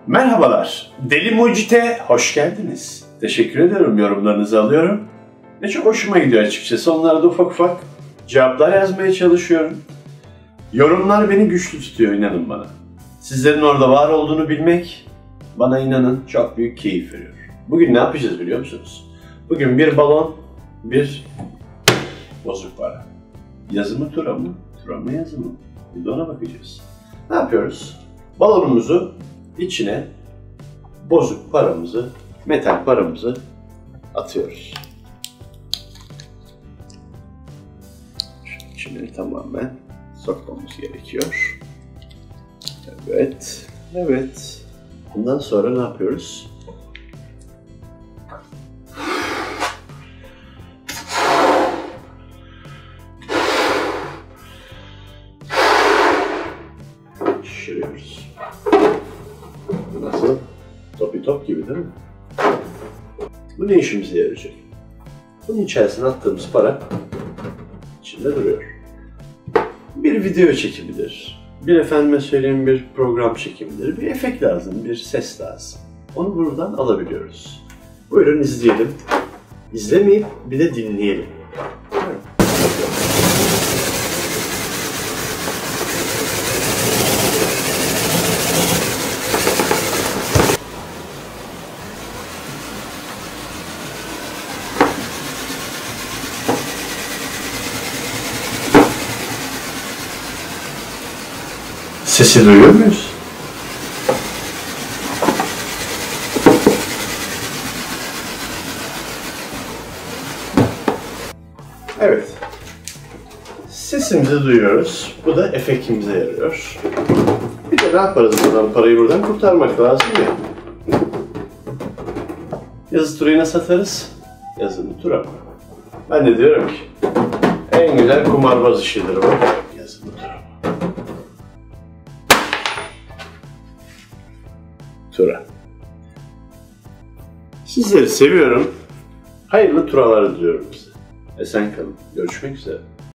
Merhabalar, Deli Mucit'e hoş geldiniz. Teşekkür ederim, yorumlarınızı alıyorum. Ne çok hoşuma gidiyor açıkçası, onlara da ufak ufak cevaplar yazmaya çalışıyorum. Yorumlar beni güçlü tutuyor, inanın bana. Sizlerin orada var olduğunu bilmek, bana inanın çok büyük keyif veriyor. Bugün ne yapacağız biliyor musunuz? Bugün bir balon, bir bozuk para. Yazı mı tura mı? Tura mı yazı mı? Bir de ona bakacağız. Ne yapıyoruz? Balonumuzu içine bozuk paramızı, metal paramızı atıyoruz. İçine tamamen sokmamız gerekiyor. Evet, evet. Bundan sonra ne yapıyoruz? Şişiriyoruz. Nasıl? Topi top gibi değil mi? Bu ne işimize yarayacak? Bunun içerisine attığımız para içinde duruyor. Bir video çekimidir. Bir efendime söyleyeyim bir program çekimidir. Bir efekt lazım, bir ses lazım. Onu buradan alabiliyoruz. Buyurun izleyelim. İzlemeyip bir de dinleyelim. Sesi duyuyor muyuz? Evet. Sesimizi duyuyoruz. Bu da efektimize yarıyor. Bir de ne yaparız buradan? Parayı buradan kurtarmak lazım ya. Yazı turayı nasıl atarız? Yazılı tura. Ben de diyorum ki en güzel kumarbaz işidir bu. Yazılı tura. Tura. Sizleri seviyorum. Hayırlı turalar diliyorum size. Esen kalın. Görüşmek üzere.